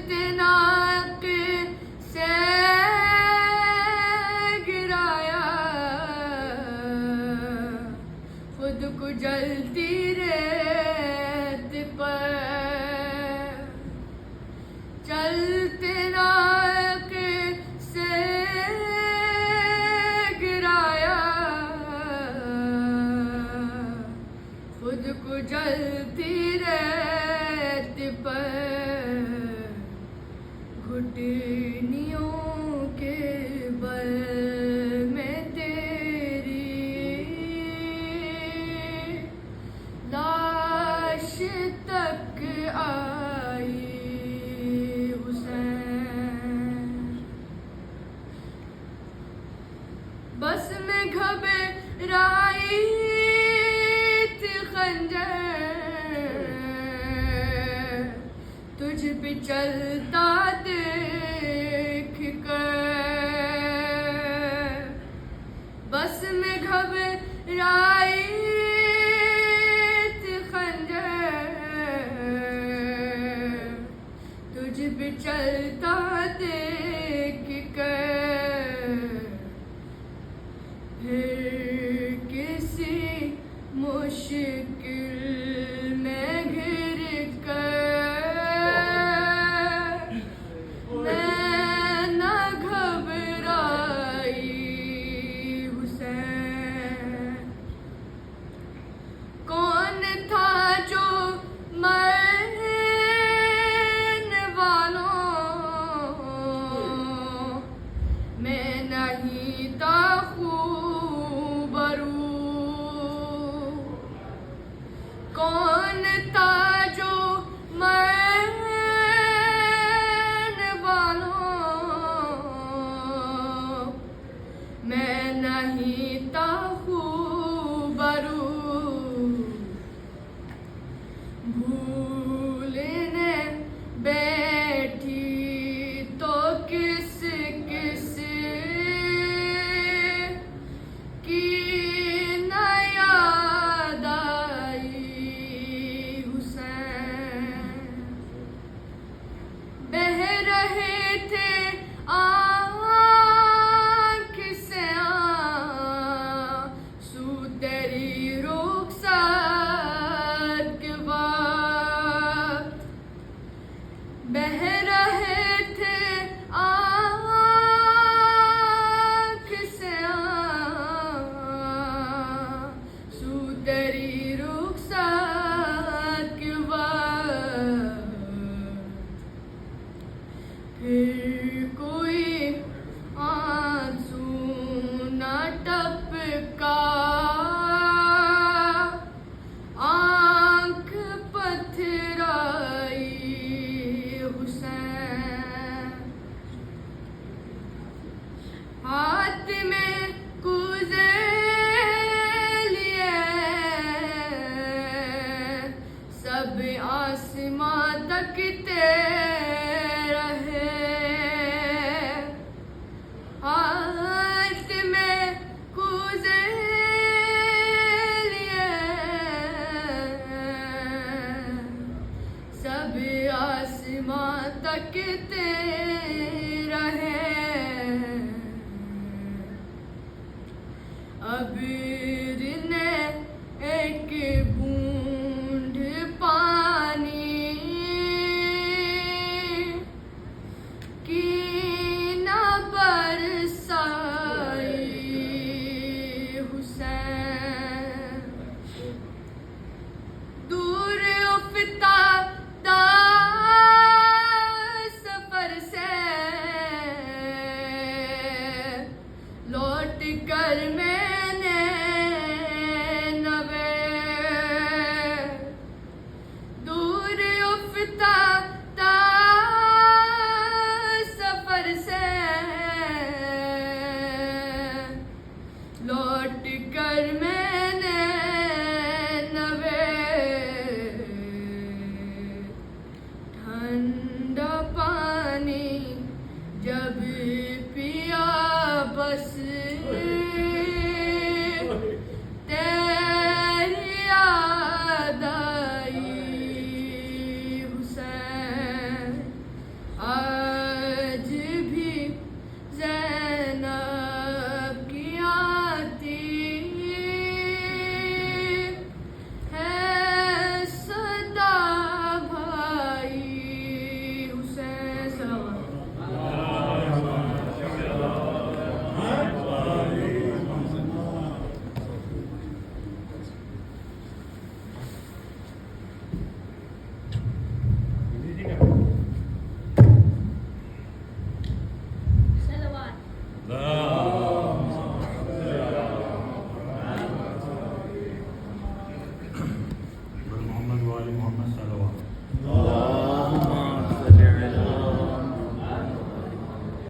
चलते नाक से गिराया, खुद को जलती रेत पर चलते नाक से गिराया, खुद को जलती रेत पर घुटनियों के बल में तेरी लाश तक आई हुसैन। बस में घबराई थी खंजर, तुझ पे चलता देख कर। बस में घबराई थी खंजर, तुझ पे चलता देख कर। फिर किसी मुश्किल में घिर कर मैं न घबराई हुसैन। कौन था जो मरने वालों मैं नहीं था खूबरू। कौन था जो मरने वालों मैं नहीं था खूबरू। भूलने बैठी तो किस किस की न याद आई हुसैन। बह रहे थे आँख से आंसू तेरी रुखसात के वक्त। बह रहे थे आँख से आंसू तेरी रुखसात के वक्त। फिर कोई आंसू न टपका, आँख पथराई हुसैन। हाथ में कुज़े लिए सब आसमां तकते रहे। हाथ में कुज़े लिए सब आसमां तक